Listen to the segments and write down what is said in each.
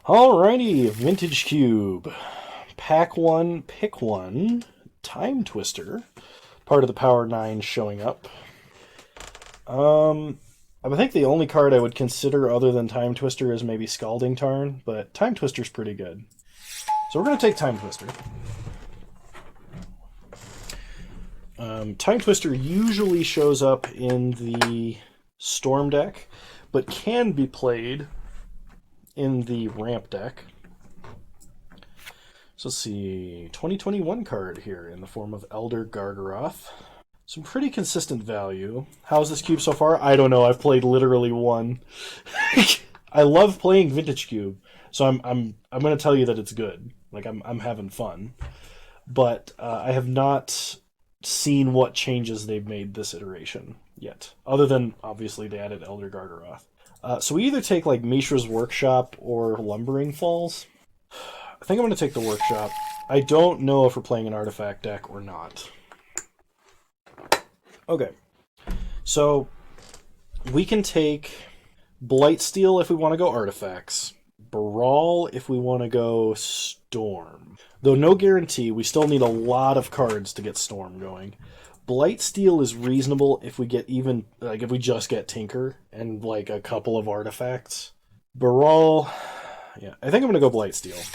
Alrighty, Vintage Cube. Pack 1, pick 1. Time Twister. Part of the Power 9 showing up. I think the only card I would consider other than Time Twister is maybe Scalding Tarn, but Time Twister's pretty good. So we're going to take Time Twister. Time Twister usually shows up in the Storm deck, but can be played in the Ramp deck. So let's see, 2021 card here in the form of Elder Gargaroth. Some pretty consistent value. How's this cube so far? I don't know. I've played literally one. I love playing Vintage Cube, so I'm going to tell you that it's good. Like I'm having fun, but I have not seen what changes they've made this iteration yet, other than obviously they added Elder Gargaroth. So we either take like Mishra's Workshop or Lumbering Falls. I think I'm going to take the Workshop. I don't know if we're playing an artifact deck or not. Okay, so we can take Blightsteel if we want to go artifacts, Brawl if we want to go Storm. Though no guarantee, we still need a lot of cards to get Storm going. Blightsteel is reasonable if we get even, like if we just get Tinker and like a couple of artifacts. Brawl, yeah, I think I'm going to go Blightsteel.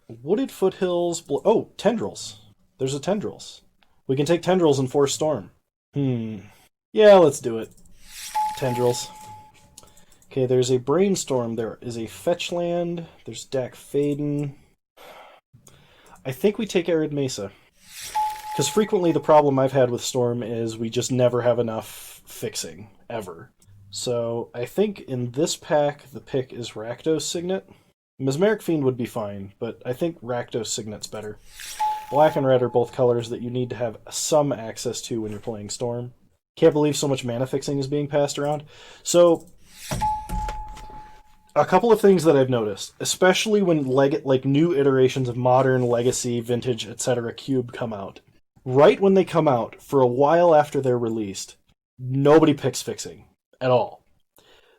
Wooded Foothills, oh, Tendrils. There's a Tendrils. We can take Tendrils and force Storm. Yeah, let's do it. Tendrils. Okay, there's a Brainstorm. There is a Fetchland. There's Dak Faden. I think we take Arid Mesa. Because frequently the problem I've had with Storm is we just never have enough fixing, ever. So I think in this pack the pick is Rakdos Signet. Mesmeric Fiend would be fine, but I think Rakdos Signet's better. Black and red are both colors that you need to have some access to when you're playing Storm. Can't believe so much mana fixing is being passed around. So, a couple of things that I've noticed, especially when like new iterations of Modern, Legacy, Vintage, etc. Cube come out. Right when they come out, for a while after they're released, nobody picks fixing at all.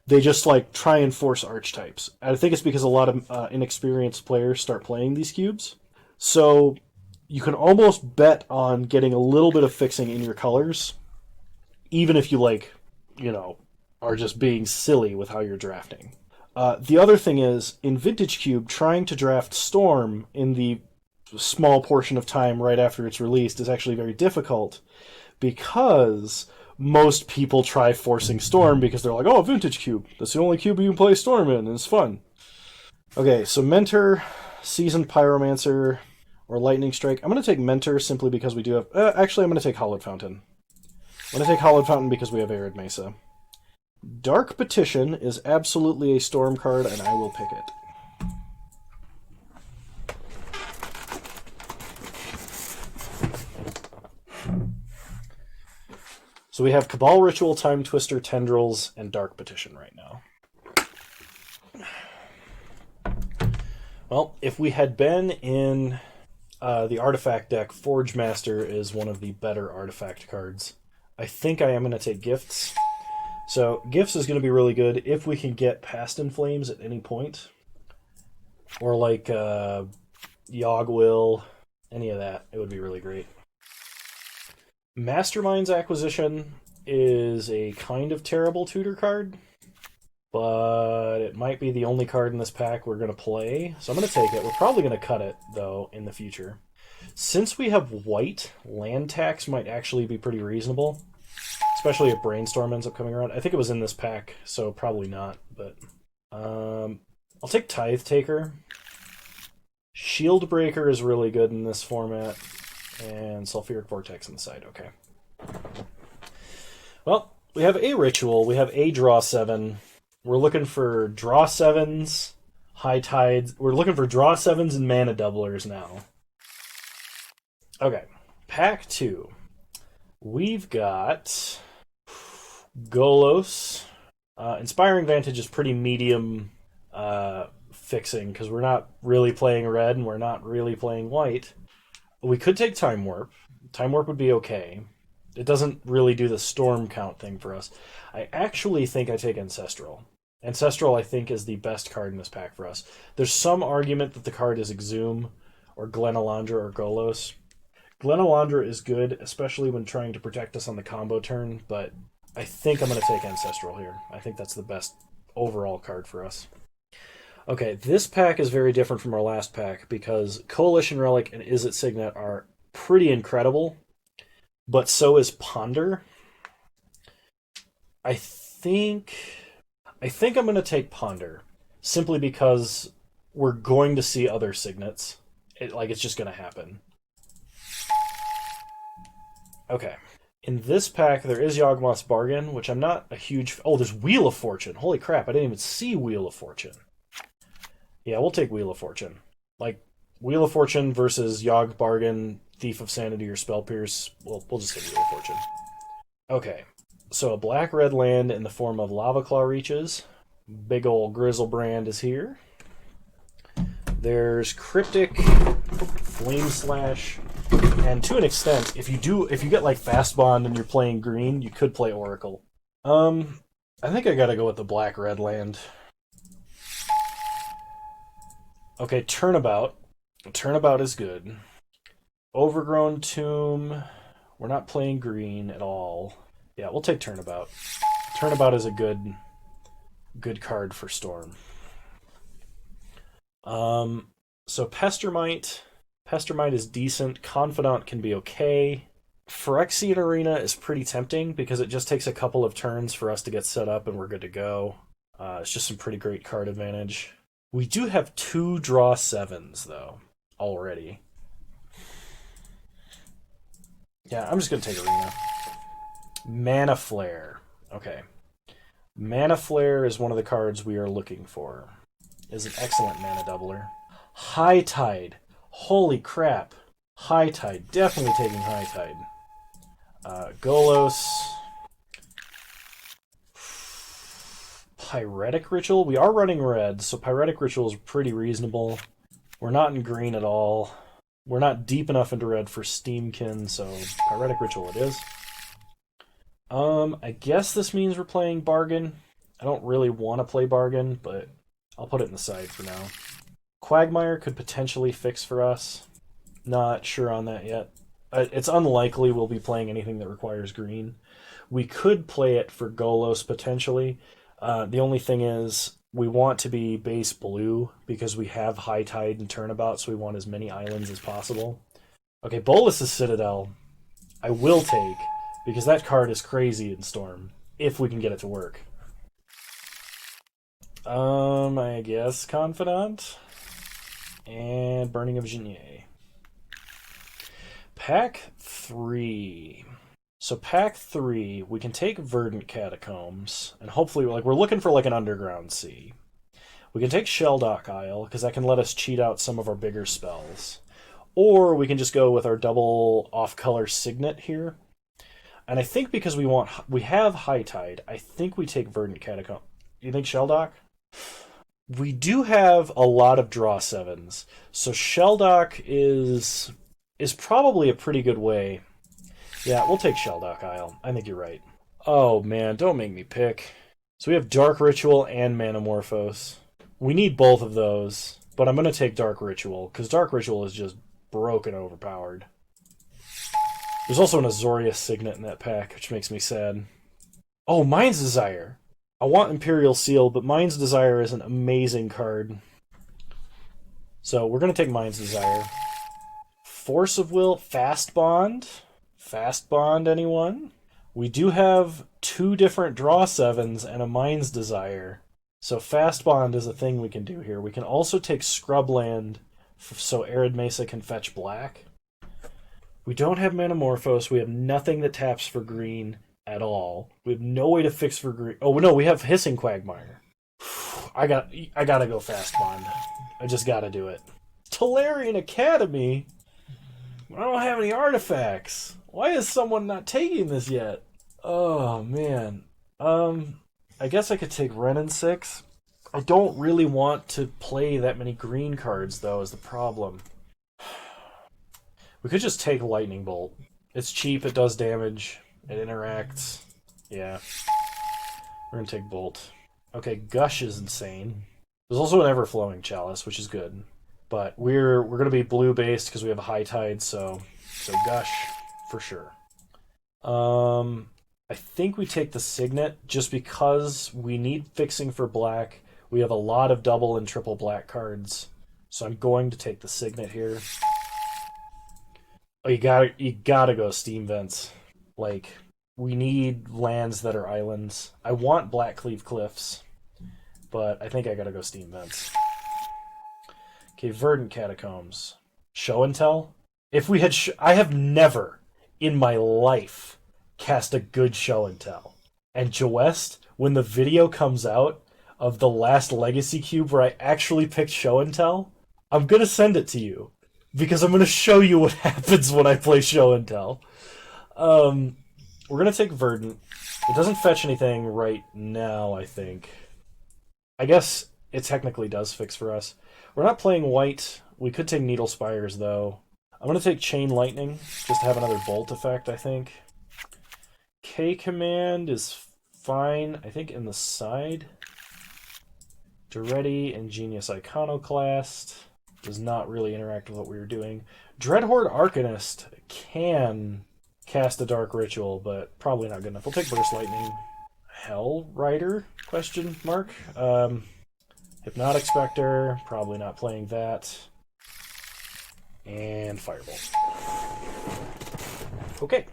They just like try and force archetypes. I think it's because a lot of inexperienced players start playing these cubes. So you can almost bet on getting a little bit of fixing in your colors, even if you like, are just being silly with how you're drafting. The other thing is, in Vintage Cube, trying to draft Storm in the small portion of time right after it's released is actually very difficult, because most people try forcing Storm because they're like, oh, Vintage Cube, that's the only cube you can play Storm in, and it's fun. Okay, so Mentor, Seasoned Pyromancer, or Lightning Strike. I'm going to take Mentor simply because we do have... actually, I'm going to take Hollowed Fountain. I'm going to take Hollowed Fountain because we have Arid Mesa. Dark Petition is absolutely a Storm card, and I will pick it. So we have Cabal Ritual, Time Twister, Tendrils, and Dark Petition right now. Well, if we had been in the artifact deck, Forge Master is one of the better artifact cards. I think I am going to take Gifts. So Gifts is going to be really good if we can get Past in Flames at any point. Or like Yogg-Will, any of that. It would be really great. Mastermind's Acquisition is a kind of terrible tutor card, but it might be the only card in this pack we're going to play, so I'm going to take it. We're probably going to cut it, though, in the future. Since we have white, land tax might actually be pretty reasonable, especially if Brainstorm ends up coming around. I think it was in this pack, so probably not, but I'll take Tithe Taker. Shield Breaker is really good in this format, and Sulfuric Vortex on the side. Okay. Well, we have a Ritual. We have a Draw 7. We're looking for Draw 7s, High Tides. We're looking for Draw 7s and Mana Doublers now. Okay. Pack 2. We've got Golos. Inspiring Vantage is pretty medium fixing, because we're not really playing red and we're not really playing white. We could take Time Warp. Time Warp would be okay. It doesn't really do the Storm count thing for us. I actually think I take Ancestral. Ancestral, I think, is the best card in this pack for us. There's some argument that the card is Exhume, or Glenalandra, or Golos. Glenalandra is good, especially when trying to protect us on the combo turn, but I think I'm going to take Ancestral here. I think that's the best overall card for us. Okay, this pack is very different from our last pack because Coalition Relic and Izzet Signet are pretty incredible, but so is Ponder. I think I'm going to take Ponder, simply because we're going to see other signets. It's just going to happen. Okay. In this pack, there is Yawgmoth's Bargain, which I'm not a huge... Oh, there's Wheel of Fortune. Holy crap, I didn't even see Wheel of Fortune. Yeah, we'll take Wheel of Fortune. Like, Wheel of Fortune versus Yawg Bargain, Thief of Sanity, or Spell Pierce. We'll just take Wheel of Fortune. Okay. So a black-red land in the form of Lava Claw Reaches. Big ol' Grizzlebrand is here. There's Cryptic, Flame Slash, and to an extent, if you get like Fast Bond and you're playing green, you could play Oracle. I think I gotta go with the black-red land. Okay, Turnabout. Turnabout is good. Overgrown Tomb. We're not playing green at all. Yeah, we'll take Turnabout. Turnabout is a good card for Storm. So Pestermite. Pestermite is decent. Confidant can be okay. Phyrexian Arena is pretty tempting because it just takes a couple of turns for us to get set up and we're good to go. It's just some pretty great card advantage. We do have 2 draw 7s, though, already. Yeah, I'm just going to take Arena. Mana Flare. Okay. Mana Flare is one of the cards we are looking for. Is an excellent mana doubler. High Tide. Holy crap. High Tide. Definitely taking High Tide. Golos. Pyretic Ritual. We are running red, so Pyretic Ritual is pretty reasonable. We're not in green at all. We're not deep enough into red for Steamkin, so Pyretic Ritual it is. I guess this means we're playing Bargain. I don't really want to play Bargain, but I'll put it in the side for now. Quagmire could potentially fix for us. Not sure on that yet. It's unlikely we'll be playing anything that requires green. We could play it for Golos potentially. The only thing is we want to be base blue because we have High Tide and Turnabout, so we want as many islands as possible. Okay, Bolus's Citadel I will take because that card is crazy in Storm, if we can get it to work. I guess Confidant and Burning of Genier. Pack 3. So pack 3, we can take Verdant Catacombs, and hopefully, we're looking for an Underground Sea. We can take Shelldock Isle, because that can let us cheat out some of our bigger spells. Or we can just go with our double off-color Signet here. And I think because we have High Tide, I think we take Verdant Catacomb. You think Shelldock? We do have a lot of draw 7s, so Shelldock is probably a pretty good way. Yeah, we'll take Shelldock Isle. I think you're right. Oh man, don't make me pick. So we have Dark Ritual and Manamorphose. We need both of those, but I'm going to take Dark Ritual, because Dark Ritual is just broken overpowered. There's also an Azorius Signet in that pack, which makes me sad. Oh, Mind's Desire! I want Imperial Seal, but Mind's Desire is an amazing card. So we're going to take Mind's Desire. Force of Will, Fast Bond. Fast Bond, anyone? We do have 2 different draw 7s and a Mind's Desire. So Fast Bond is a thing we can do here. We can also take Scrubland so Arid Mesa can fetch black. We don't have Manamorphose. We have nothing that taps for green at all. We have no way to fix for green. Oh no, we have Hissing Quagmire. I gotta go Fast Bond. I just gotta do it. Tolarian Academy? I don't have any artifacts. Why is someone not taking this yet? Oh man. I guess I could take Renin 6. I don't really want to play that many green cards though, is the problem. We could just take Lightning Bolt. It's cheap, it does damage, it interacts. Yeah. We're gonna take Bolt. Okay, Gush is insane. There's also an ever-flowing chalice, which is good. But we're gonna be blue based because we have a high tide, so Gush for sure. I think we take the Signet just because we need fixing for black. We have a lot of double and triple black cards, so I'm going to take the Signet here. Oh, you gotta go Steam Vents. Like, we need lands that are islands. I want Blackcleave Cliffs, but I think I gotta go Steam Vents. Okay, Verdant Catacombs. Show and Tell? If we had... I have never in my life cast a good Show and Tell. And Joest, when the video comes out of the last Legacy Cube where I actually picked Show and Tell, I'm gonna send it to you. Because I'm gonna show you what happens when I play Show and Tell. We're gonna take Verdant. It doesn't fetch anything right now, I think. I guess it technically does fix for us. We're not playing white. We could take Needle Spires, though. I'm going to take Chain Lightning, just to have another bolt effect, I think. K-Command is fine, I think, in the side. Duretti, Ingenious Iconoclast. Does not really interact with what we were doing. Dreadhorde Arcanist can cast a Dark Ritual, but probably not good enough. We'll take Burst Lightning. Hell Rider? Question mark. Hypnotic Spectre, probably not playing that. And Firebolt. Okay.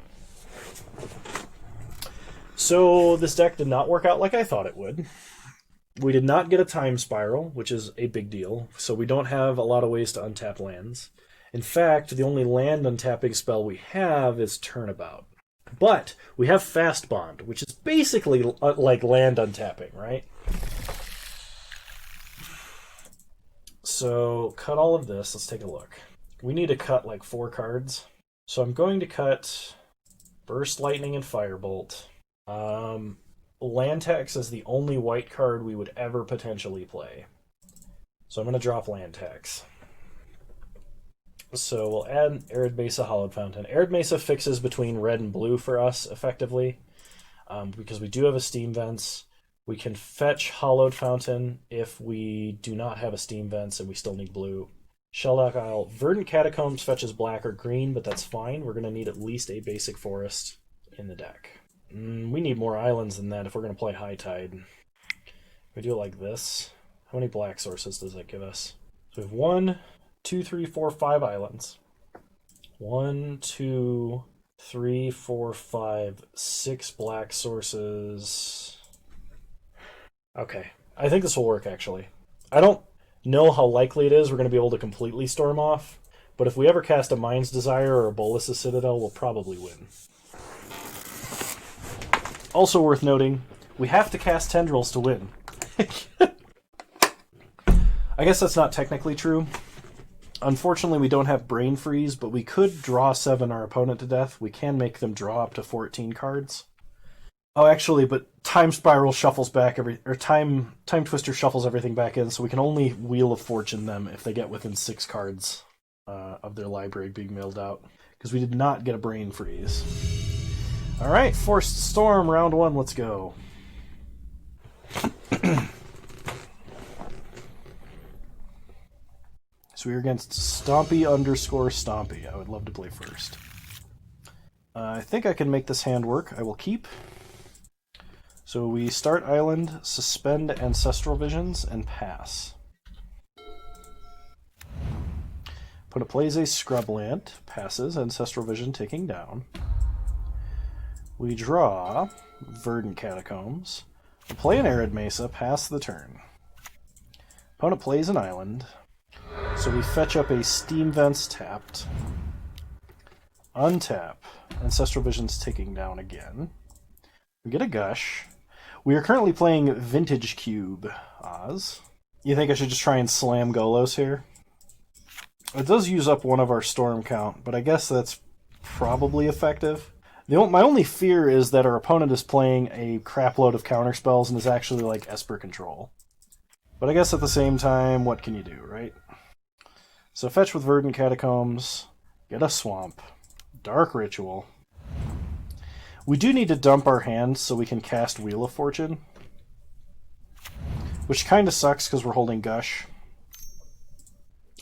So this deck did not work out like I thought it would. We did not get a Time Spiral, which is a big deal, so we don't have a lot of ways to untap lands. In fact, the only land untapping spell we have is Turnabout. But we have Fast Bond, which is basically like land untapping, right? So cut all of this. Let's take a look. We need to cut like 4 cards. So I'm going to cut Burst Lightning and Firebolt. Land Tax is the only white card we would ever potentially play. So I'm going to drop Land Tax. So we'll add Arid Mesa, Hollowed Fountain. Arid Mesa fixes between red and blue for us, effectively. Because we do have a Steam Vents. We can fetch Hollowed Fountain if we do not have a Steam Vents and we still need blue. Shelldock Isle. Verdant Catacombs fetches black or green, but that's fine. We're going to need at least a basic forest in the deck. We need more islands than that if we're going to play High Tide. We do it like this. How many black sources does that give us? So we have 1, 2, 3, 4, 5 islands. 1, 2, 3, 4, 5, 6 black sources. Okay, I think this will work, actually. I don't know how likely it is we're going to be able to completely storm off, but if we ever cast a Mind's Desire or a Bolas' Citadel, we'll probably win. Also worth noting, we have to cast Tendrils to win. I guess that's not technically true. Unfortunately, we don't have Brain Freeze, but we could draw 7 our opponent to death. We can make them draw up to 14 cards. Oh, actually, but Time Spiral shuffles back Time Twister shuffles everything back in, so we can only Wheel of Fortune them if they get within 6 cards of their library being mailed out. Because we did not get a Brain Freeze. Alright, Forced Storm, round 1, let's go. So we're against Stompy_Stompy. I would love to play first. I think I can make this hand work. I will keep. So we start Island, suspend Ancestral Visions, and pass. Opponent plays a Scrubland, passes, Ancestral Vision taking down. We draw Verdant Catacombs. We play an Arid Mesa, pass the turn. Opponent plays an island. So we fetch up a Steam Vents tapped. Untap. Ancestral Vision's ticking down again. We get a Gush. We are currently playing Vintage Cube, Oz. You think I should just try and slam Golos here? It does use up one of our Storm count, but I guess that's probably effective. My only fear is that our opponent is playing a crapload of counterspells and is actually like Esper Control. But I guess at the same time, what can you do, right? So fetch with Verdant Catacombs, get a Swamp, Dark Ritual. We do need to dump our hand so we can cast Wheel of Fortune. which kind of sucks because we're holding Gush.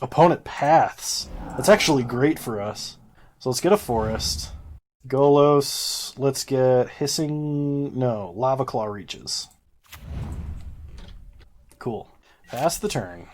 Opponent Paths. That's actually great for us. So let's get a Forest. Golos. Let's get Hissing... No, Lava Claw Reaches. Cool. Pass the turn.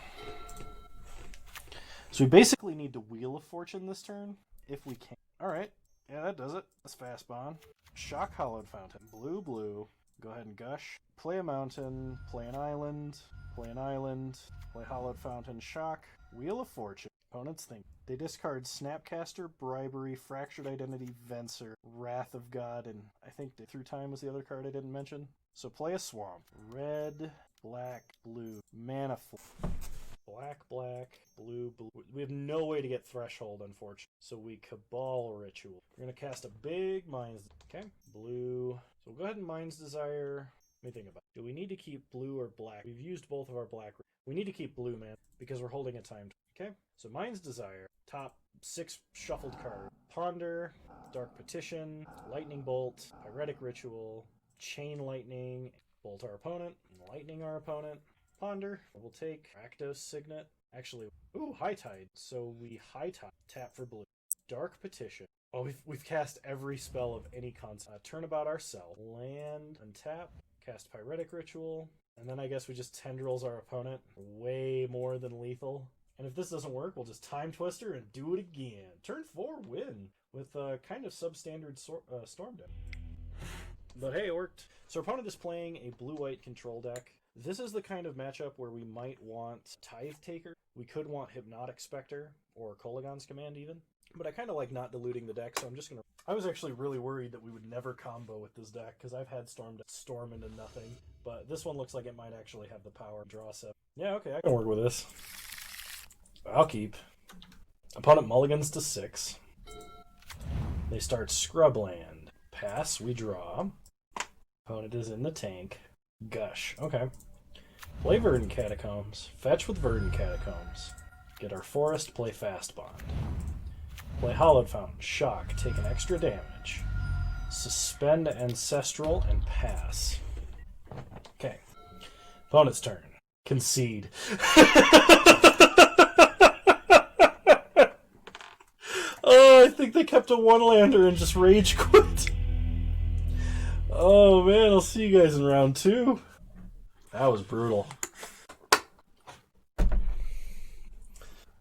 So we basically need to Wheel of Fortune this turn, if we can. Alright. Yeah, that does it. That's fast bond. Shock Hollowed Fountain. Blue, blue. Go ahead and Gush. Play a mountain. Play an island. Play an island. Play Hollowed Fountain. Shock. Wheel of Fortune. Opponents think. They discard Snapcaster, Bribery, Fractured Identity, Venser, Wrath of God, and I think Through Time was the other card I didn't mention. So play a Swamp. Red, black, blue. Mana. Black, black, blue, blue. We have no way to get Threshold, unfortunately. So we Cabal Ritual. We're going to cast a big Mind's... Okay. Blue. So we'll go ahead and Mind's Desire. Let me think about it. Do we need to keep blue or black? We've used both of our black. We need to keep blue, man, because we're holding a timed. Okay. So Mind's Desire. Top 6 shuffled cards. Ponder. Dark Petition. Lightning Bolt. Pyretic Ritual. Chain Lightning. Bolt our opponent. Lightning our opponent. Ponder. We'll take Rakdos Signet. Actually, ooh, High Tide. So we High Tide. Tap for blue. Dark Petition. Oh, we've cast every spell of any concept. Turnabout ourselves. Land, untap, cast Pyretic Ritual, and then I guess we just Tendrils our opponent. Way more than lethal. And if this doesn't work, we'll just Time Twister and do it again. Turn 4, win with kind of substandard Storm deck. But hey, it worked. So our opponent is playing a blue-white control deck. This is the kind of matchup where we might want Tithe Taker. We could want Hypnotic Spectre or Kolagon's Command even. But I kind of like not diluting the deck, so I'm just going to... I was actually really worried that we would never combo with this deck, because I've had Storm into nothing. But this one looks like it might actually have the power to draw 7. Yeah, okay, I can work with this. I'll keep. Opponent mulligans to 6. They start Scrubland. Pass, we draw. Opponent is in the tank. Gush. Okay. Play Verdant Catacombs. Fetch with Verdant Catacombs. Get our Forest. Play Fast Bond. Play Hollowed Fountain. Shock. Take an extra damage. Suspend Ancestral and pass. Okay. Opponent's turn. Concede. Oh, I think they kept a one-lander and just rage quit. Oh man, I'll see you guys in round 2. That was brutal.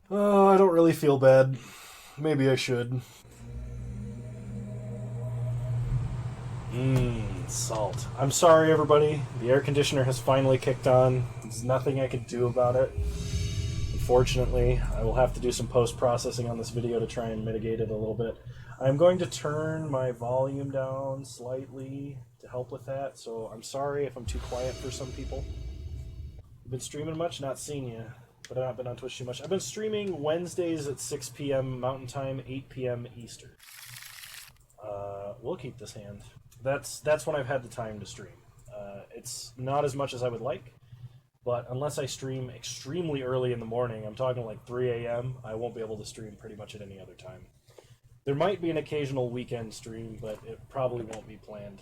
Oh, I don't really feel bad. Maybe I should. Salt. I'm sorry, everybody. The air conditioner has finally kicked on. There's nothing I can do about it. Unfortunately, I will have to do some post-processing on this video to try and mitigate it a little bit. I'm going to turn my volume down slightly to help with that, so I'm sorry if I'm too quiet for some people. You've been streaming much? Not seen you, but I've not been on Twitch too much. I've been streaming Wednesdays at 6 p.m. Mountain Time, 8 p.m. Eastern. We'll keep this hand. That's when I've had the time to stream. It's not as much as I would like, but unless I stream extremely early in the morning, I'm talking like 3 a.m., I won't be able to stream pretty much at any other time. There might be an occasional weekend stream, but it probably won't be planned.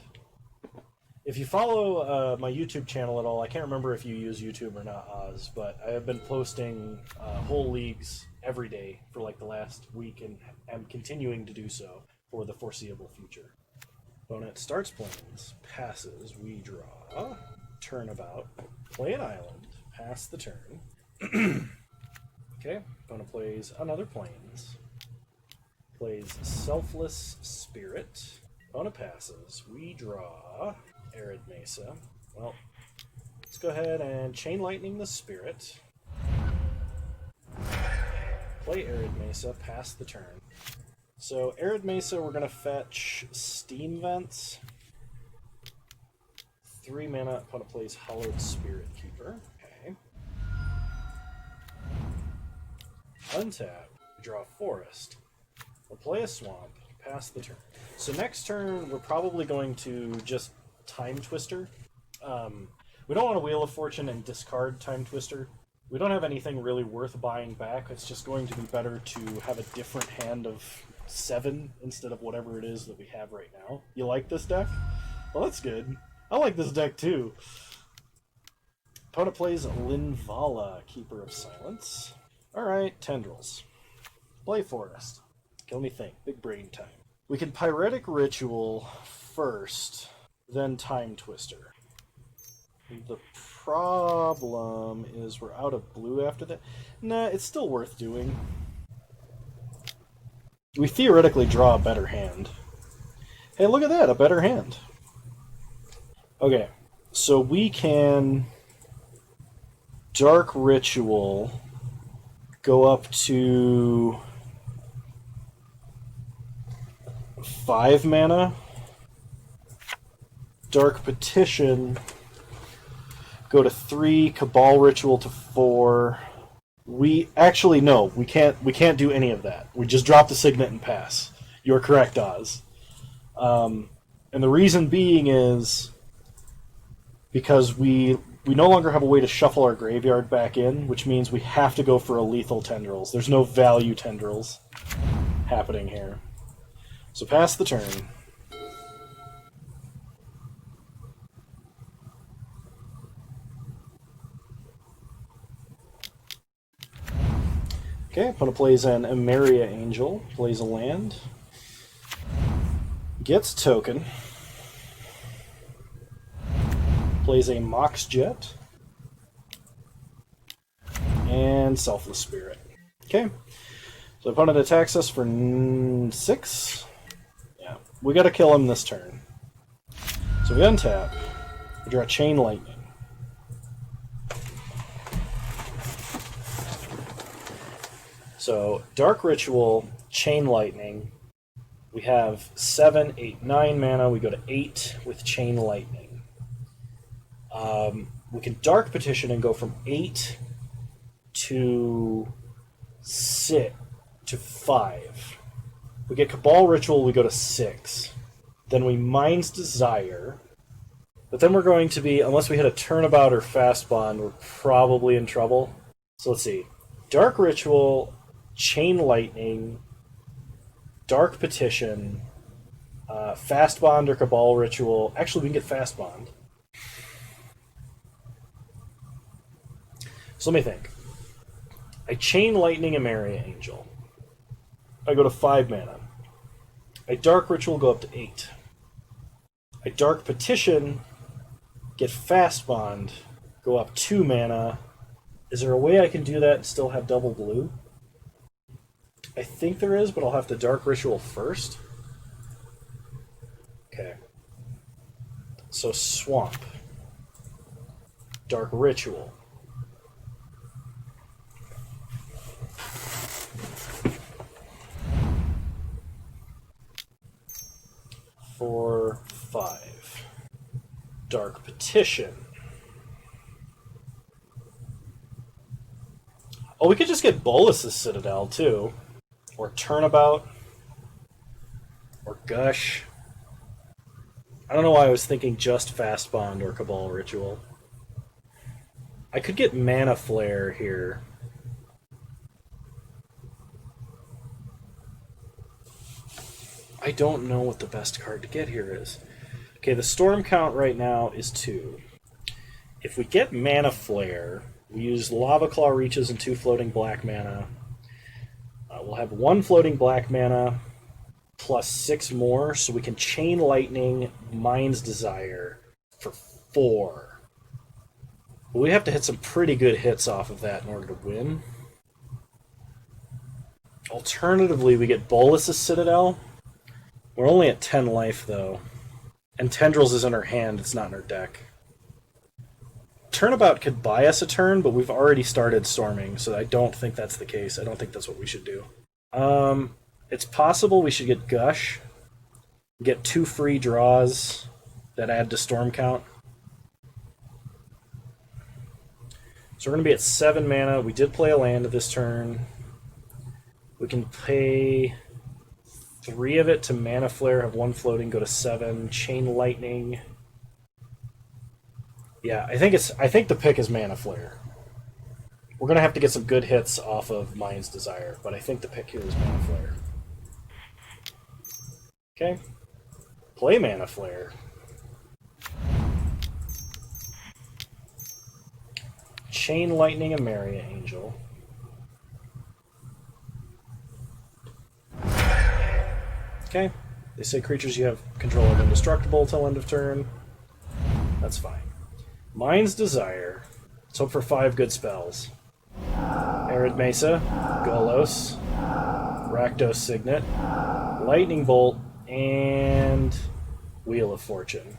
If you follow my YouTube channel at all, I can't remember if you use YouTube or not, Oz, but I have been posting whole leagues every day for like the last week, and am continuing to do so for the foreseeable future. Opponent starts planes, passes, we draw, turnabout, play an island, pass the turn. Okay, opponent plays another planes. Plays Selfless Spirit. Opponent passes. We draw Arid Mesa. Well, let's go ahead and Chain Lightning the Spirit. Play Arid Mesa, pass the turn. So Arid Mesa, we're going to fetch Steam Vents. 3 mana, opponent plays Hollowed Spirit Keeper. Okay. Untap, draw Forest. We'll play a Swamp, pass the turn. So next turn, we're probably going to just Time Twister. We don't want to Wheel of Fortune and discard Time Twister. We don't have anything really worth buying back. It's just going to be better to have a different hand of 7 instead of whatever it is that we have right now. You like this deck? Well, that's good. I like this deck too. Opponent plays Linvala, Keeper of Silence. Alright, Tendrils. Play Forest. Kill me think. Big brain time. We can Pyretic Ritual first, then Time Twister. The problem is we're out of blue after that. Nah, it's still worth doing. We theoretically draw a better hand. Hey, look at that, a better hand. Okay, so we can Dark Ritual, go up to 5 mana. Dark Petition, go to 3. Cabal Ritual to 4. We actually no, we can't do any of that. We just drop the Signet and pass. You're correct, Oz. And the reason being is because we no longer have a way to shuffle our graveyard back in, which means we have to go for a lethal Tendrils. There's no value Tendrils happening here. So pass the turn. Okay, opponent plays an Emeria Angel, plays a land, gets token, plays a Mox Jet, and Selfless Spirit. Okay, so opponent attacks us for 6. Yeah, we gotta kill him this turn. So we untap, we draw Chain Lightning. So, Dark Ritual, Chain Lightning. We have 7, 8, 9 mana. We go to 8 with Chain Lightning. We can Dark Petition and go from 8 to 6 to 5. We get Cabal Ritual, we go to 6. Then we Mind's Desire. But then we're going to be, unless we hit a Turnabout or Fast Bond, we're probably in trouble. So let's see. Dark Ritual, Chain Lightning, Dark Petition, Fast Bond or Cabal Ritual. Actually, we can get Fast Bond. So let me think. I Chain Lightning Emeria Angel. I go to 5 mana. I Dark Ritual, go up to 8. I Dark Petition, get Fast Bond, go up 2 mana. Is there a way I can do that and still have double blue? I think there is, but I'll have to Dark Ritual first. Okay. So Swamp. Dark Ritual. For 5. Dark Petition. Oh, we could just get Bolus's Citadel, too. Or Turnabout. Or Gush. I don't know why I was thinking just Fast Bond or Cabal Ritual. I could get Mana Flare here. I don't know what the best card to get here is. Okay, the storm count right now is 2. If we get Mana Flare, we use Lava Claw Reaches and 2 floating black mana. We'll have 1 floating black mana plus 6 more, so we can Chain Lightning, Mind's Desire for 4. But we have to hit some pretty good hits off of that in order to win. Alternatively, we get Bolus's Citadel. We're only at 10 life, though. And Tendrils is in her hand, it's not in her deck. Turnabout could buy us a turn, but we've already started storming, so I don't think that's the case. I don't think that's what we should do. It's possible we should get Gush. Get 2 free draws that add to storm count. So we're going to be at 7 mana. We did play a land this turn. We can pay 3 of it to Mana Flare, have 1 floating, go to 7. Chain Lightning. Yeah, I think the pick is Mana Flare. We're going to have to get some good hits off of Mind's Desire, but I think the pick here is Mana Flare. Okay. Play Mana Flare. Chain Lightning a Maria Angel. Okay. They say creatures you have control of indestructible till end of turn. That's fine. Mind's Desire. Let's hope for 5 good spells. Arid Mesa, Golos, Rakdos Signet, Lightning Bolt, and Wheel of Fortune.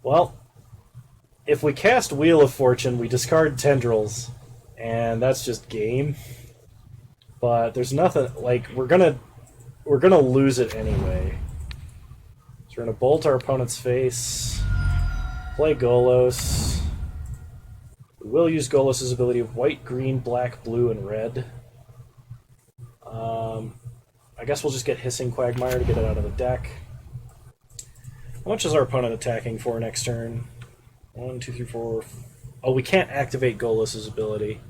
Well, if we cast Wheel of Fortune, we discard Tendrils, and that's just game. But there's nothing, like, we're gonna lose it anyway. So we're gonna bolt our opponent's face, play Golos. We will use Golos' ability of white, green, black, blue, and red. I guess we'll just get Hissing Quagmire to get it out of the deck. How much is our opponent attacking for next turn? 1, 2, 3, 4. Oh, we can't activate Golos' ability.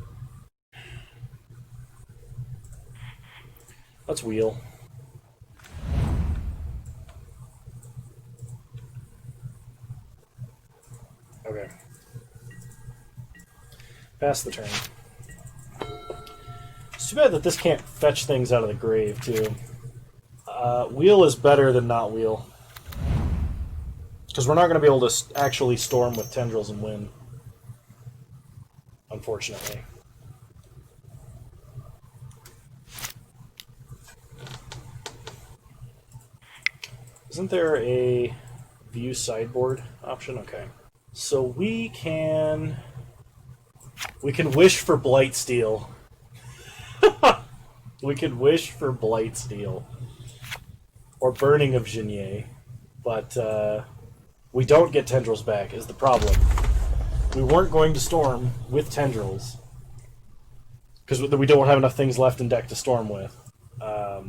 Let's wheel. Okay. Pass the turn. It's too bad that this can't fetch things out of the grave, too. Wheel is better than not wheel. Because we're not going to be able to actually storm with Tendrils and win. Unfortunately. Isn't there a view sideboard option? Okay. So we can wish for Blightsteel. We can wish for Blightsteel. Or Burning of Genier. But we don't get Tendrils back, is the problem. We weren't going to storm with Tendrils. Because we don't have enough things left in deck to storm with. But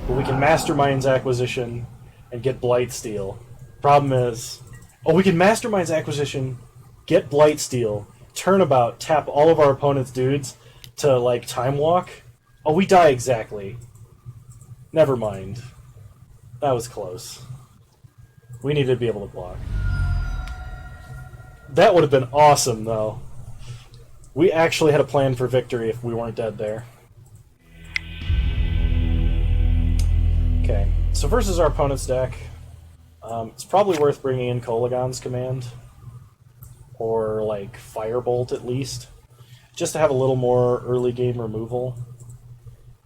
we can Mastermind's Acquisition and get Blightsteel. Problem is... Oh, we can Mastermind's Acquisition, get Blightsteel, turnabout, tap all of our opponent's dudes to, like, Time Walk. Oh, we die exactly. Never mind. That was close. We needed to be able to block. That would have been awesome, though. We actually had a plan for victory if we weren't dead there. Okay, so versus our opponent's deck, it's probably worth bringing in Kolagon's Command. Or, like, Firebolt, at least. Just to have a little more early game removal.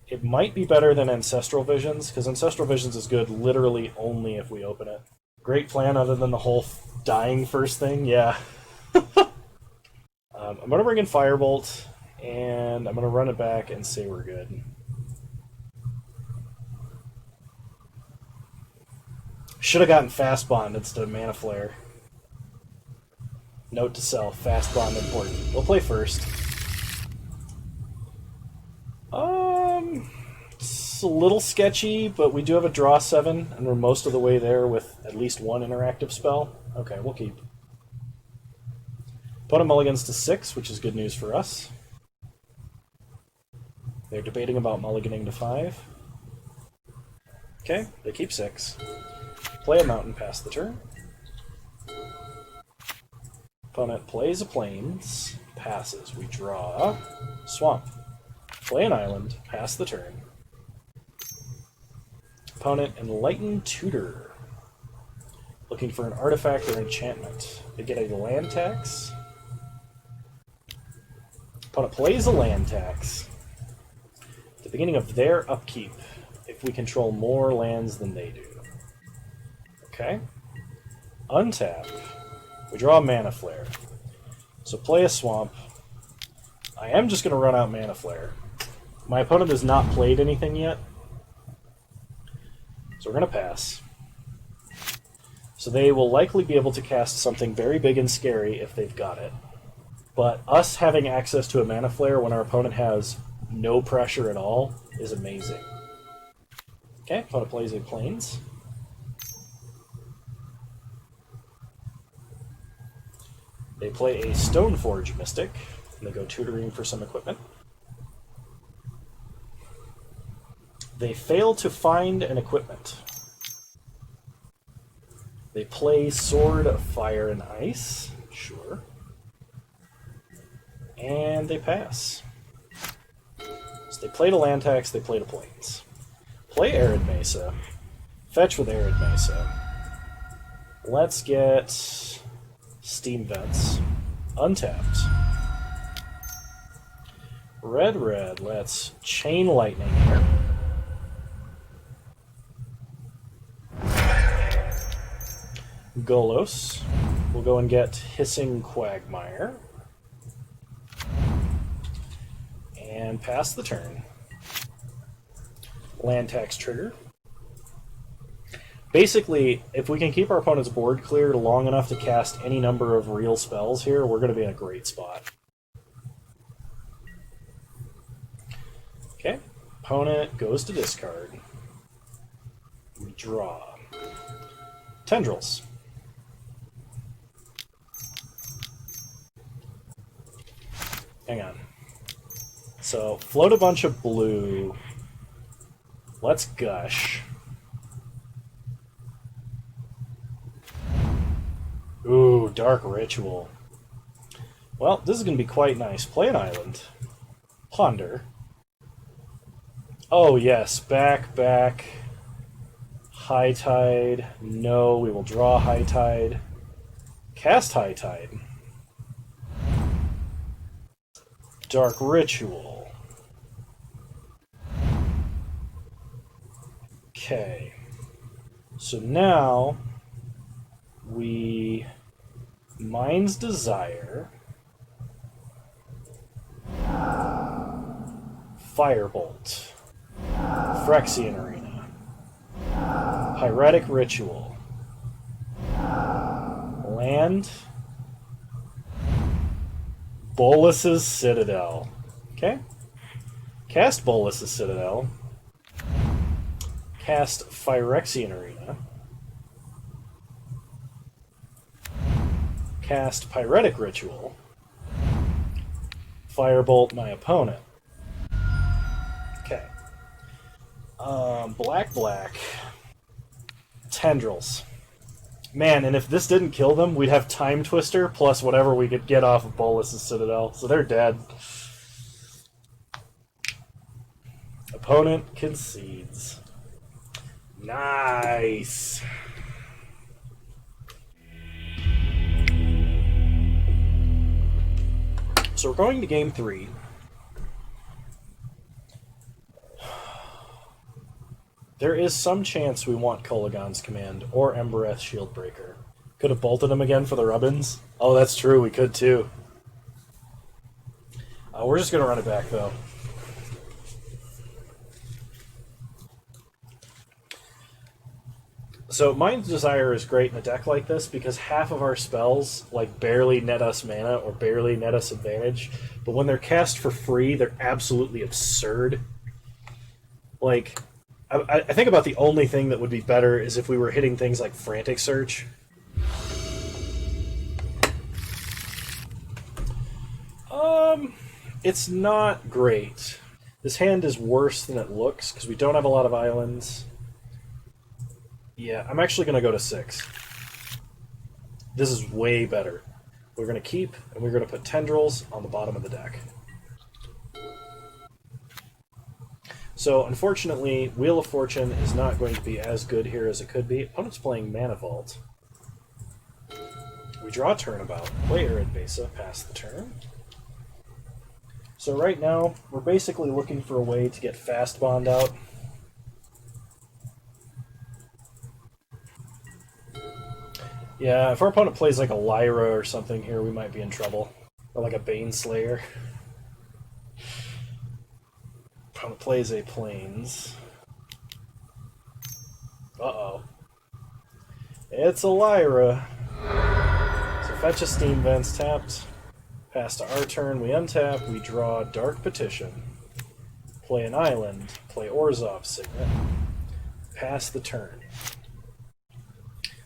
It might be better than Ancestral Visions, because Ancestral Visions is good literally only if we open it. Great plan other than the whole dying first thing, yeah. I'm going to bring in Firebolt, and I'm going to run it back and say we're good. Should have gotten Fast Bond instead of Mana Flare. Note to self, Fast Bond important. We'll play first. It's a little sketchy, but we do have a draw 7, and we're most of the way there with at least one interactive spell. Okay, we'll keep. Opponent mulligans to 6, which is good news for us. They're debating about mulliganing to 5. Okay, they keep 6. Play a mountain, pass the turn. Opponent plays a plains, passes. We draw swamp. Play an island, pass the turn. Opponent Enlightened Tutor. Looking for an artifact or enchantment. They get a land tax. Opponent plays a land tax. At the beginning of their upkeep, if we control more lands than they do. Okay. Untap. We draw a Mana Flare. So play a swamp. I am just going to run out Mana Flare. My opponent has not played anything yet. So we're going to pass. So they will likely be able to cast something very big and scary if they've got it. But us having access to a Mana Flare when our opponent has no pressure at all is amazing. Okay, opponent plays a Plains. They play a Stoneforge Mystic, and they go tutoring for some equipment. They fail to find an equipment. They play Sword of Fire and Ice. Sure. And they pass. So they played a land tax, they played a plains. Play Arid Mesa. Fetch with Arid Mesa. Let's get Steam Vents. Untapped. Red, red. Let's Chain Lightning here. Golos. We'll go and get Hissing Quagmire. And pass the turn. Land tax trigger. Basically, if we can keep our opponent's board clear long enough to cast any number of real spells here, we're going to be in a great spot. Okay. Opponent goes to discard. We draw. Tendrils. Hang on. So, float a bunch of blue. Let's gush. Ooh, Dark Ritual. Well, this is going to be quite nice. Play an island. Ponder. Oh, yes. Back, back. High Tide. No, we will draw High Tide. Cast High Tide. Dark Ritual. Okay. So now we Mind's Desire, Firebolt, Phyrexian Arena, Pyretic Ritual, Land, Bolus's Citadel. Okay. Cast Bolus's Citadel. Cast Phyrexian Arena. Cast Pyretic Ritual. Firebolt my opponent. Okay. Black, black. Tendrils. Man, and if this didn't kill them, we'd have Time Twister plus whatever we could get off of Bolus's Citadel. So they're dead. Opponent concedes. Nice. So we're going to game 3. There is some chance we want Kolaghan's Command or Embereth Shieldbreaker. Could have bolted him again for the Rubbins. Oh, that's true. We could too. We're just going to run it back, though. So Mind's Desire is great in a deck like this because half of our spells like barely net us mana or barely net us advantage, but when they're cast for free, they're absolutely absurd. Like, I think about the only thing that would be better is if we were hitting things like Frantic Search. It's not great. This hand is worse than it looks because we don't have a lot of islands. Yeah, I'm actually going to go to 6. This is way better. We're going to keep, and we're going to put Tendrils on the bottom of the deck. So, unfortunately, Wheel of Fortune is not going to be as good here as it could be. Opponent's playing Mana Vault. We draw Turnabout, play Arid Mesa, pass the turn. So right now, we're basically looking for a way to get Fast Bond out. Yeah, if our opponent plays like a Lyra or something here, we might be in trouble. Or like a Baneslayer. Opponent plays a Plains. Uh-oh. It's a Lyra. So fetch a Steam Vents tapped. Pass to our turn, we untap, we draw Dark Petition. Play an island, play Orzhov Signet. Pass the turn.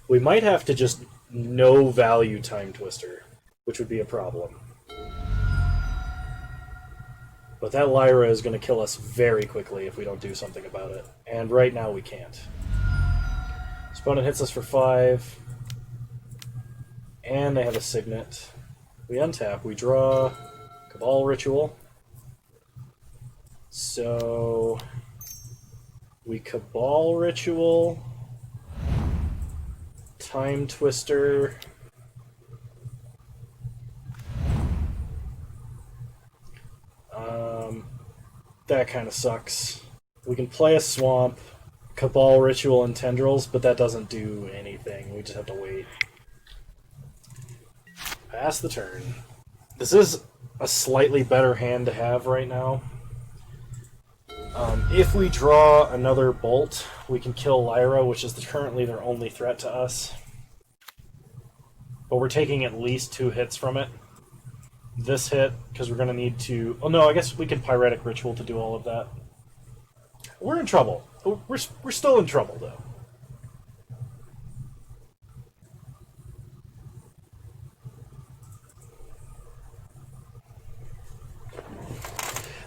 We might have to just no-value Time Twister, which would be a problem. But that Lyra is going to kill us very quickly if we don't do something about it. And right now we can't. This opponent hits us for 5. And they have a Signet. We untap, we draw Cabal Ritual. So we Cabal Ritual, Time Twister, that kind of sucks. We can play a Swamp, Cabal Ritual, and Tendrils, but that doesn't do anything. We just have to wait. Pass the turn. This is a slightly better hand to have right now. If we draw another Bolt, we can kill Lyra, which is currently their only threat to us. But we're taking at least 2 hits from it. This hit, because we're going to need to... Oh no, I guess we can Pyretic Ritual to do all of that. We're in trouble. We're still in trouble, though.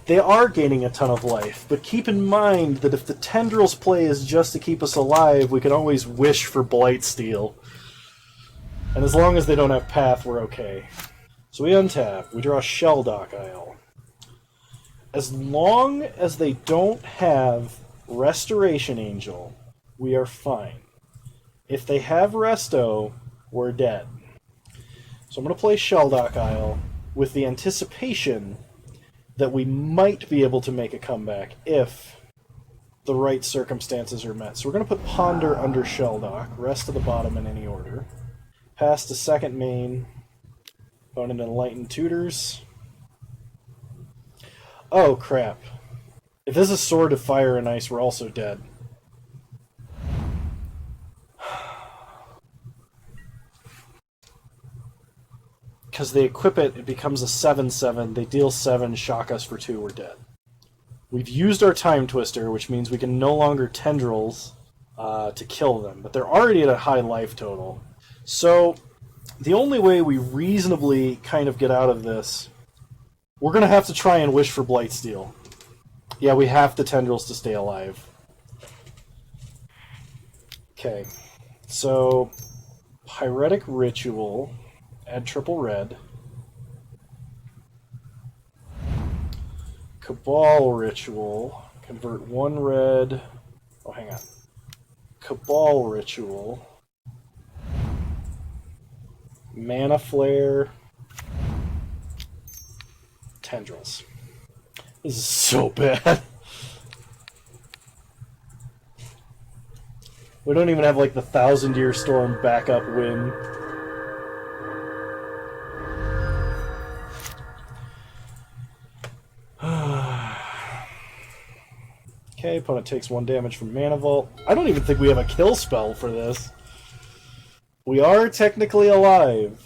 They are gaining a ton of life, but keep in mind that if the Tendrils play is just to keep us alive, we can always wish for Blightsteel. And as long as they don't have Path, we're okay. So we untap, we draw Shelldock Isle. As long as they don't have Restoration Angel, we are fine. If they have Resto, we're dead. So I'm going to play Shelldock Isle with the anticipation that we might be able to make a comeback if the right circumstances are met. So we're going to put Ponder under Shelldock, rest to the bottom in any order. Pass to second main. Opponent Enlightened Tutors. Oh, crap. If this is Sword of Fire and Ice, we're also dead. Because they equip it, it becomes a 7/7. They deal 7, shock us for 2, we're dead. We've used our Time Twister, which means we can no longer Tendrils to kill them. But they're already at a high life total. So the only way we reasonably kind of get out of this, we're going to have to try and wish for Blightsteel. Yeah, we have the Tendrils to stay alive. Okay, so Pyretic Ritual, add triple red. Cabal Ritual, convert 1 red. Oh, hang on. Cabal Ritual. Mana Flare. Tendrils. This is so bad. We don't even have like the 1,000-Year Storm backup win. Okay, opponent takes 1 damage from Mana Vault. I don't even think we have a kill spell for this. We are technically alive,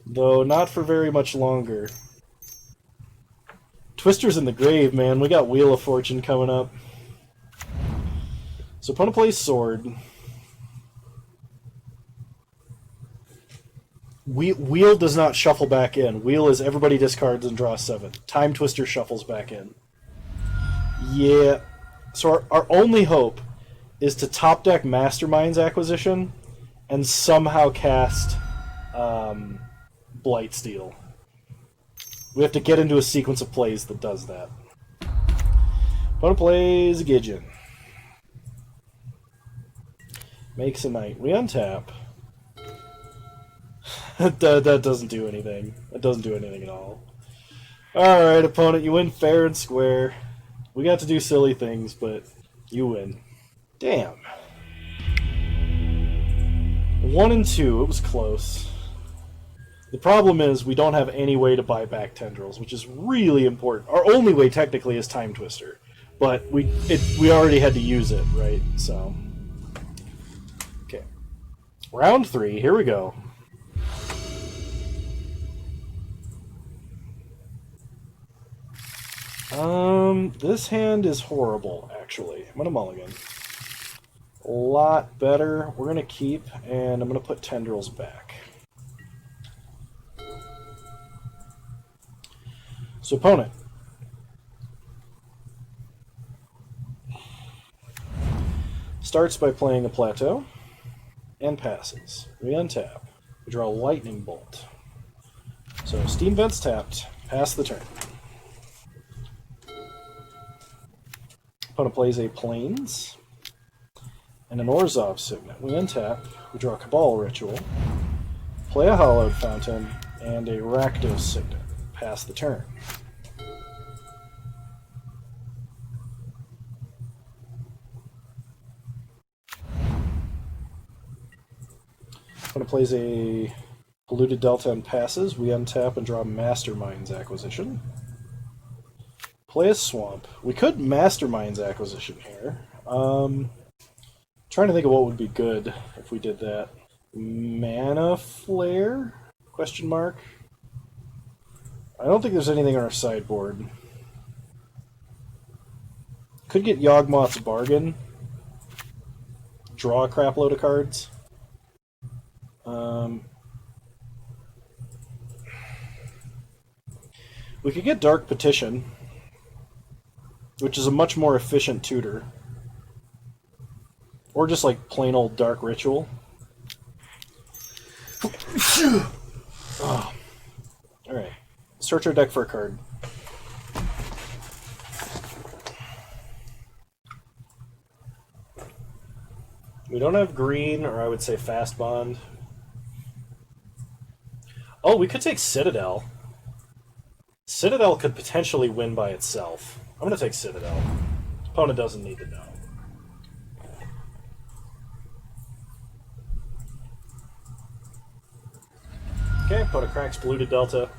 though not for very much longer. Twister's in the grave, man. We got Wheel of Fortune coming up. So opponent plays Sword. Wheel does not shuffle back in. Wheel is everybody discards and draws 7. Time Twister shuffles back in. Yeah. So our only hope is to top deck Mastermind's Acquisition and somehow cast Blightsteel. We have to get into a sequence of plays that does that. Opponent plays Gidgeon. Makes a knight. We untap. that doesn't do anything. That doesn't do anything at all. Alright, opponent, you win fair and square. We got to do silly things, but you win. Damn. 1 and 2, it was close. The problem is we don't have any way to buy back Tendrils, which is really important. Our only way, technically, is Time Twister. But we already had to use it, right? So, okay. Round 3, here we go. This hand is horrible, actually. I'm gonna mulligan. A lot better. We're gonna keep, and I'm gonna put Tendrils back. So, opponent. Starts by playing a Plateau, and passes. We untap. We draw a Lightning Bolt. So, Steam Vent's tapped. Pass the turn. Opponent plays a Plains and an Orzhov Signet. We untap, we draw a Cabal Ritual, play a Hallowed Fountain, and a Rakdos Signet. Pass the turn. Opponent plays a Polluted Delta and passes. We untap and draw Mastermind's Acquisition. Play a Swamp. We could Mastermind's Acquisition here. Trying to think of what would be good if we did that. Mana Flare? Question mark. I don't think there's anything on our sideboard. Could get Yawgmoth's Bargain. Draw a crap load of cards. We could get Dark Petition, which is a much more efficient tutor. Or just like plain old Dark Ritual. Oh. Alright. Search our deck for a card. We don't have green, or I would say Fast Bond. Oh, we could take Citadel. Citadel could potentially win by itself. I'm going to take Citadel. Opponent doesn't need to know. Okay, opponent cracks Polluted Delta.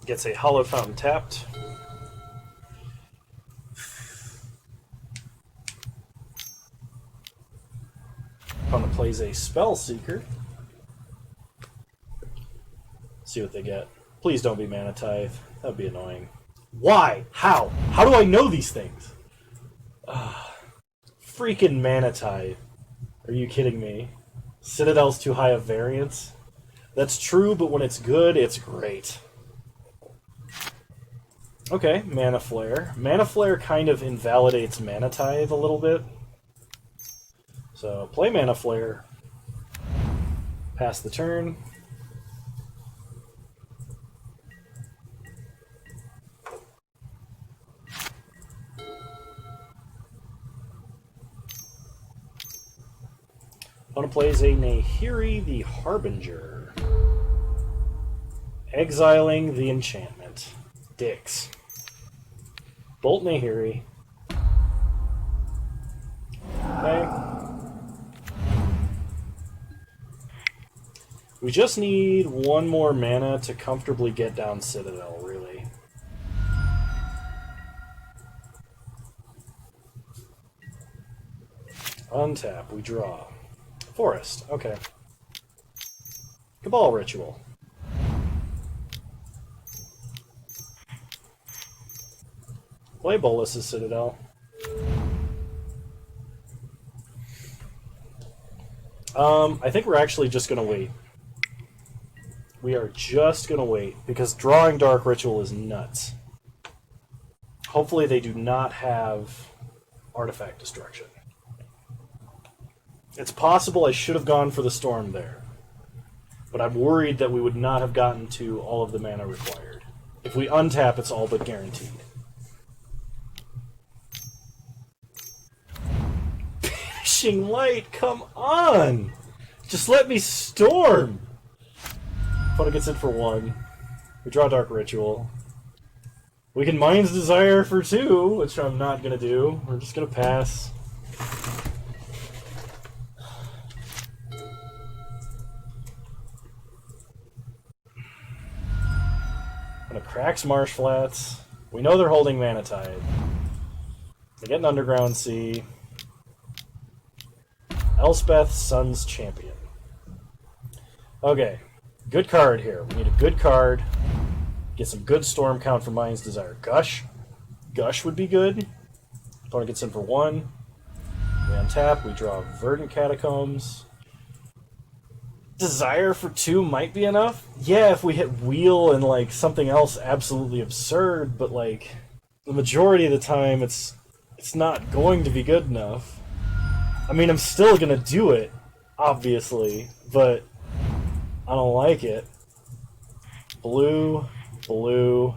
Gets a Hallowed Fountain tapped. Opponent plays a Spell Seeker. See what they get. Please don't be Mana Tithe. That'd be annoying. Why? How? How do I know these things? Freaking Mana Tithe. Are you kidding me? Citadel's too high a variance? That's true, but when it's good, it's great. Okay, Mana Flare. Mana Flare kind of invalidates Mana Tithe a little bit. So, play Mana Flare. Pass the turn. Opponent plays a Nahiri the Harbinger. Exiling the enchantment. Dicks. Bolt Nahiri. Okay. We just need one more mana to comfortably get down Citadel, really. Untap, we draw. Forest, okay. Cabal Ritual. Play Bolus's Citadel. I think we're actually just going to wait. We are just going to wait, because drawing Dark Ritual is nuts. Hopefully they do not have Artifact Destruction. It's possible I should have gone for the Storm there, but I'm worried that we would not have gotten to all of the mana required. If we untap, it's all but guaranteed. Finishing Light, come on! Just let me Storm! Opponent gets in for 1. We draw Dark Ritual. We can Mind's Desire for 2, which I'm not going to do. We're just going to pass. Cracks Marsh Flats. We know they're holding Mana Tithe. They get an Underground Sea. Elspeth, Sun's Champion. Okay. Good card here. We need a good card. Get some good storm count for Mind's Desire. Gush. Gush would be good. Opponent gets in for 1. We untap. We draw Verdant Catacombs. Desire for 2 might be enough. Yeah, if we hit Wheel and like something else absolutely absurd, but like the majority of the time it's not going to be good enough. I mean, I'm still gonna do it, obviously, but I don't like it. Blue, blue,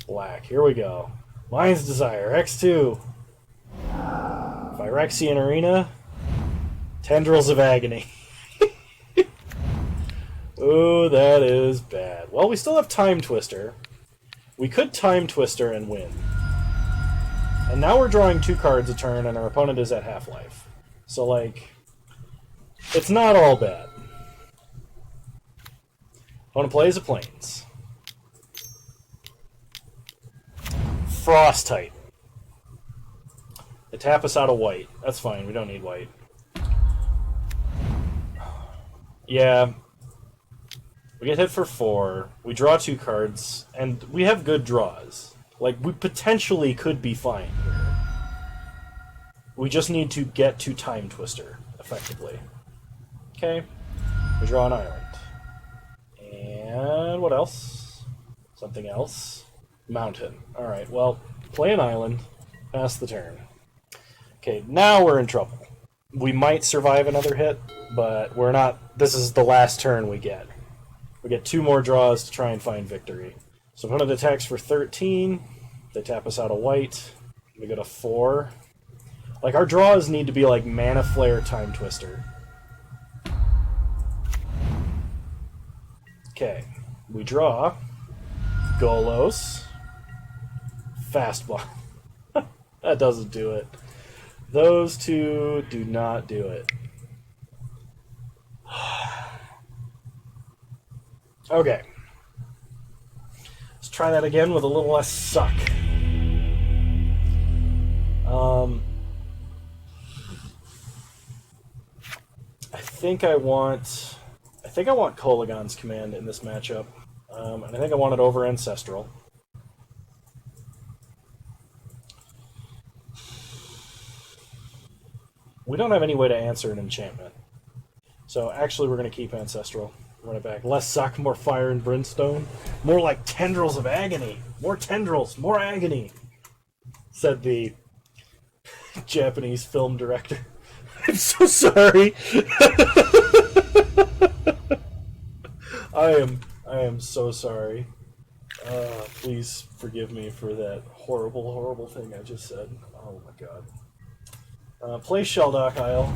black. Here we go. Mind's Desire, X2. Phyrexian Arena. Tendrils of Agony. Ooh, that is bad. Well, we still have Time Twister. We could Time Twister and win. And now we're drawing 2 cards a turn, and our opponent is at half-life. So, like, it's not all bad. Opponent plays a Plains. Frost Titan. They tap us out of white. That's fine, we don't need white. Yeah. We get hit for 4, we draw 2 cards, and we have good draws. Like, we potentially could be fine here. We just need to get to Time Twister, effectively. Okay, we draw an island. And what else? Something else? Mountain. Alright, well, play an island, pass the turn. Okay, now we're in trouble. We might survive another hit, but we're not... This is the last turn we get. We get 2 more draws to try and find victory. So opponent attacks for 13. They tap us out of white. We go to 4. Like, our draws need to be like Mana Flare, Time Twister. Okay, we draw Golos. Fastball. That doesn't do it. Those 2 do not do it. Okay. Let's try that again with a little less suck. I think I want Kolaghan's Command in this matchup. And I think I want it over Ancestral. We don't have any way to answer an enchantment. So actually we're going to keep Ancestral. Run it back. Less suck, more fire and brimstone. More like Tendrils of Agony. More tendrils, more agony, said the Japanese film director. I'm so sorry. I am so sorry. Please forgive me for that horrible, horrible thing I just said. Oh my god. Play Sheldock Isle.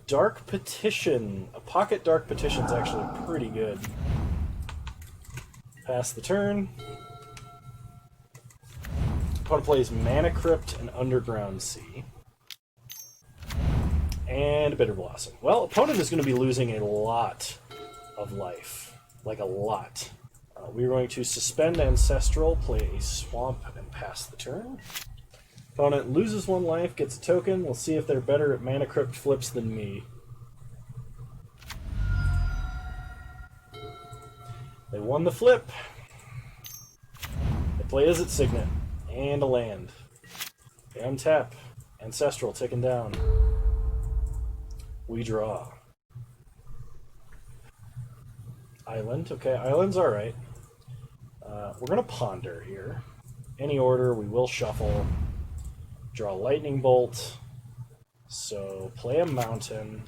Dark Petition. A pocket Dark Petition's actually pretty good. Pass the turn. Opponent plays Mana Crypt and Underground Sea. And Bitter Blossom. Well, opponent is going to be losing a lot of life. Like a lot. We're going to suspend Ancestral, play a Swamp, and pass the turn. Opponent loses 1 life, gets a token. We'll see if they're better at Mana Crypt flips than me. They won the flip. They play Izzet Signet. And a land. They untap. Ancestral ticking down. We draw. Island. Okay, Island's alright. We're going to ponder here. Any order, we will shuffle. Draw Lightning Bolt. So, play a mountain.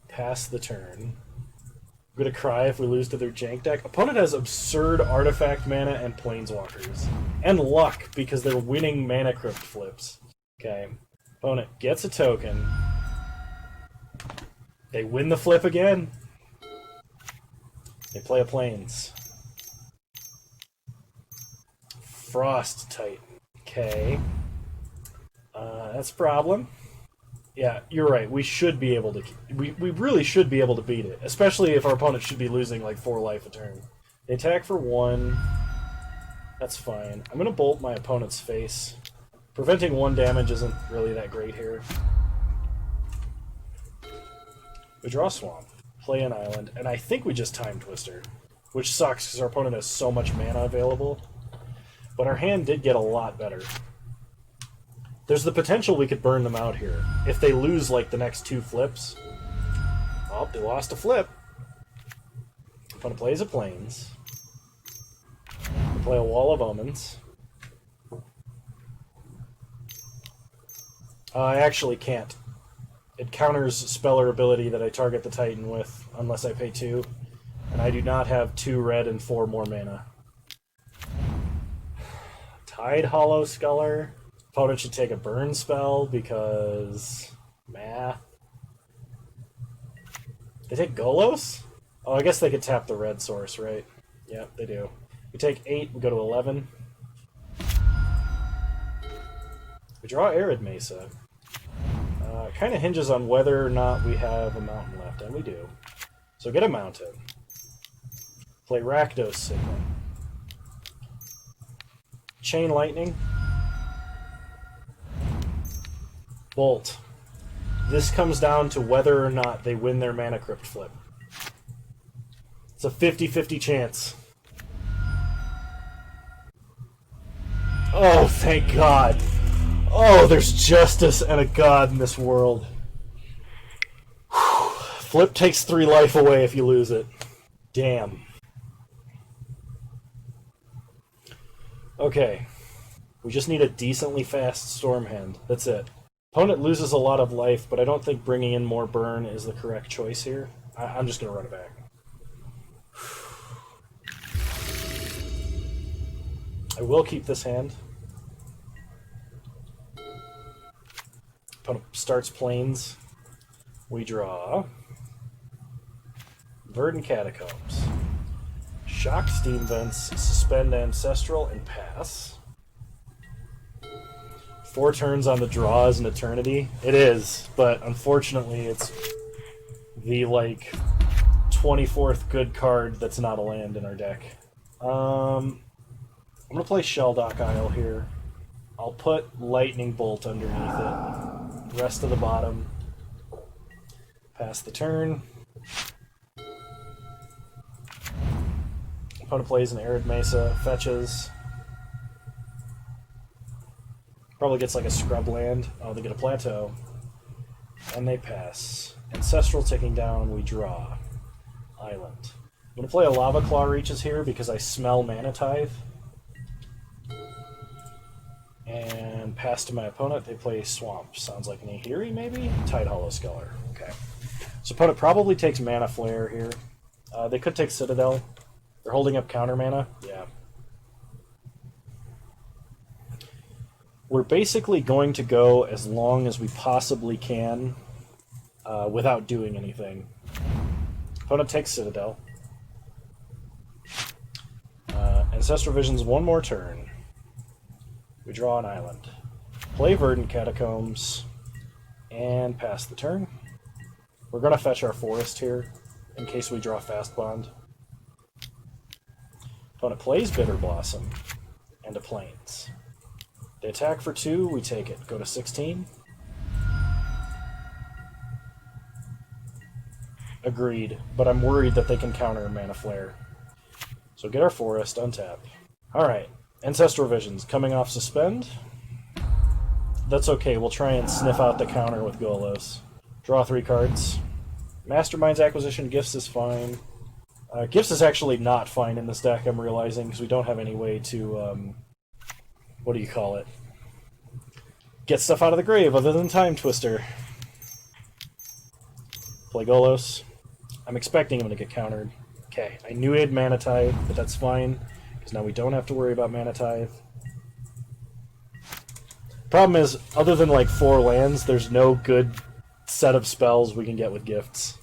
Pass the turn. I'm going to cry if we lose to their jank deck. Opponent has absurd artifact mana and planeswalkers. And luck, because they're winning Mana Crypt flips. Okay. Opponent gets a token. They win the flip again. They play a Plains. Frost Titan. Okay. That's a problem. Yeah, you're right. We should be able to... We really should be able to beat it. Especially if our opponent should be losing like 4 life a turn. They attack for 1. That's fine. I'm going to bolt my opponent's face. Preventing 1 damage isn't really that great here. We draw Swamp. Play an island. And I think we just Time Twister. Which sucks because our opponent has so much mana available. But our hand did get a lot better. There's the potential we could burn them out here. If they lose, like, the next 2 flips. Oh, they lost a flip. Opponent plays a Plains. They play a Wall of Omens. I actually can't. It counters Speller ability that I target the Titan with, unless I pay 2. And I do not have 2 red and 4 more mana. Tide Hollow Sculler. Opponent should take a burn spell because... math. They take Golos? Oh, I guess they could tap the red source, right? Yep, they do. We take 8, we go to 11. We draw Arid Mesa. It kind of hinges on whether or not we have a mountain left, and we do. So get a mountain. Play Rakdos Signal. Chain Lightning. Bolt. This comes down to whether or not they win their Mana Crypt flip. It's a 50-50 chance. Oh, thank God. Oh, there's justice and a God in this world. Whew. Flip takes 3 life away if you lose it. Damn. Okay. We just need a decently fast Stormhand. That's it. Opponent loses a lot of life, but I don't think bringing in more burn is the correct choice here. I'm just going to run it back. I will keep this hand. Opponent starts Plains. We draw Verdant Catacombs. Shock Steam Vents, Suspend Ancestral, and pass. 4 turns on the draw is an eternity. It is, but unfortunately it's the, 24th good card that's not a land in our deck. I'm going to play Shelldock Isle here. I'll put Lightning Bolt underneath it. Rest of the bottom. Pass the turn. Opponent plays an Arid Mesa, fetches. Probably gets a scrub land. Oh, they get a plateau. And they pass. Ancestral ticking down, we draw. Island. I'm going to play a Lava Claw Reaches here because I smell Mana Tithe. And pass to my opponent. They play Swamp. Sounds like an Ahiri, maybe? Tide Hollow Sculler. Okay. So opponent probably takes Mana Flare here. They could take Citadel. They're holding up counter mana. Yeah. We're basically going to go as long as we possibly can without doing anything. Opponent takes Citadel. Ancestral Visions one more turn. We draw an island. Play Verdant Catacombs. And pass the turn. We're going to fetch our forest here in case we draw Fast Bond. Opponent plays Bitter Blossom and a Plains. They attack for 2, we take it. Go to 16. Agreed, but I'm worried that they can counter Mana Flare. So get our forest, untap. Alright, Ancestral Visions coming off Suspend. That's okay, we'll try and sniff out the counter with Golos. Draw 3 cards. Mastermind's Acquisition, Gifts is fine. Gifts is actually not fine in this deck, I'm realizing, because we don't have any way to, what do you call it? Get stuff out of the grave other than Time Twister. Play Golos. I'm expecting him to get countered. Okay, I knew he had Mana Tithe, but that's fine, because now we don't have to worry about Mana Tithe. Problem is, other than 4 lands, there's no good set of spells we can get with gifts.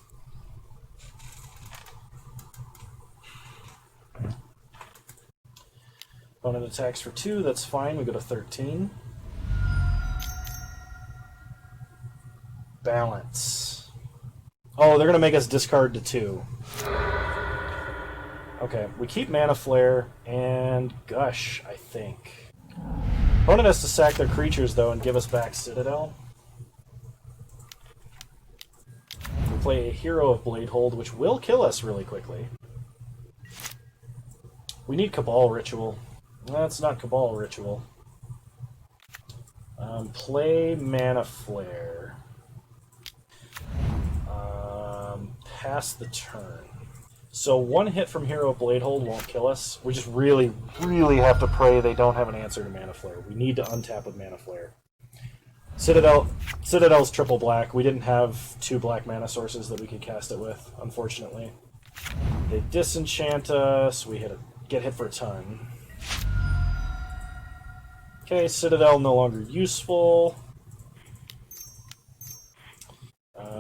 Opponent attacks for 2, that's fine, we go to 13. Balance. Oh, they're going to make us discard to 2. Okay, we keep Mana Flare and Gush, I think. Opponent has to sack their creatures, though, and give us back Citadel. We play a Hero of Bladehold, which will kill us really quickly. We need Cabal Ritual. That's not Cabal Ritual. Play Mana Flare. Pass the turn. So 1 hit from Hero of Bladehold won't kill us. We just really, really have to pray they don't have an answer to Mana Flare. We need to untap with Mana Flare. Citadel's triple black. We didn't have 2 black mana sources that we could cast it with, unfortunately. They disenchant us. We get hit for a ton. Okay, Citadel no longer useful.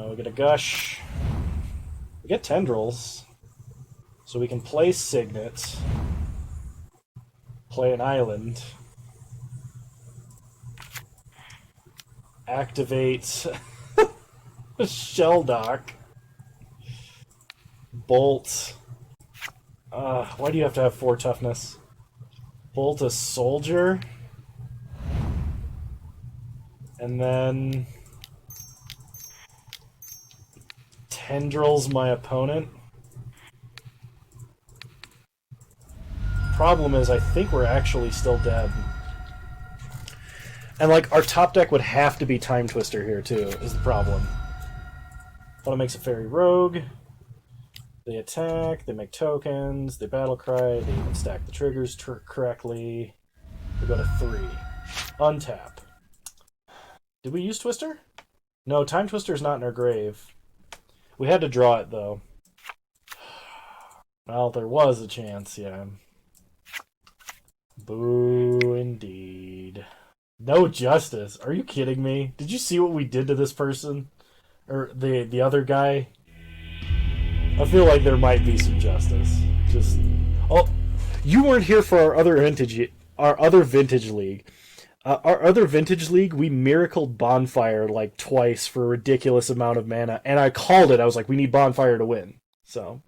We get a Gush. We get Tendrils. So we can play Signet. Play an island. Activate Shelldock. Bolt. Why do you have to have 4 toughness? Bolt a soldier. And then Tendrils my opponent. Problem is, I think we're actually still dead. And, like, our top deck would have to be Time Twister here, too, is the problem. Opponent makes a Fairy Rogue. They attack, they make tokens, they battle cry, they even stack the triggers correctly. We go to 3. Untap. Did we use Twister? No, Time Twister's not in our grave. We had to draw it, though. Well, there was a chance, yeah. Boo, indeed. No justice. Are you kidding me? Did you see what we did to this person? Or the other guy? I feel like there might be some justice. Just you weren't here for our other vintage league. Our other vintage league, we miracled Bonfire like twice for a ridiculous amount of mana, and I called it. I was like, we need Bonfire to win. So,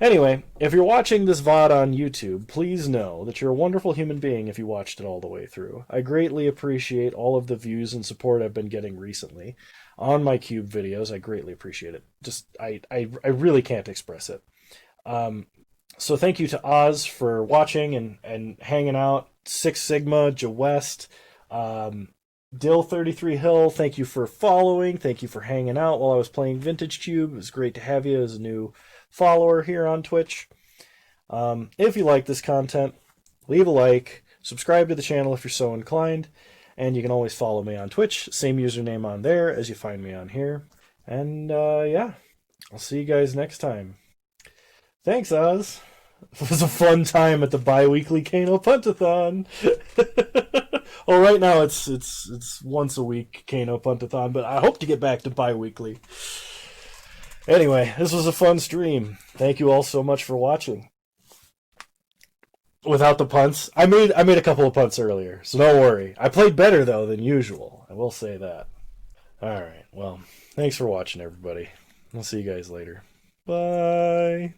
anyway, if you're watching this VOD on YouTube, please know that you're a wonderful human being if you watched it all the way through. I greatly appreciate all of the views and support I've been getting recently on my Cube videos. I greatly appreciate it. Just, I really can't express it. So thank you to Oz for watching and hanging out. Six Sigma, Jawest, Dill33 Hill, thank you for following. Thank you for hanging out while I was playing Vintage Cube. It was great to have you as a new follower here on Twitch. If you like this content, leave a like, subscribe to the channel if you're so inclined, and you can always follow me on Twitch. Same username on there as you find me on here. And yeah, I'll see you guys next time. Thanks, Oz. It was a fun time at the bi-weekly Kano Puntathon. Well, right now it's once a week Kano Puntathon, but I hope to get back to bi-weekly. Anyway, this was a fun stream. Thank you all so much for watching. Without the punts, I made a couple of punts earlier, so don't worry. I played better though than usual. I will say that. All right. Well, thanks for watching, everybody. I'll see you guys later. Bye.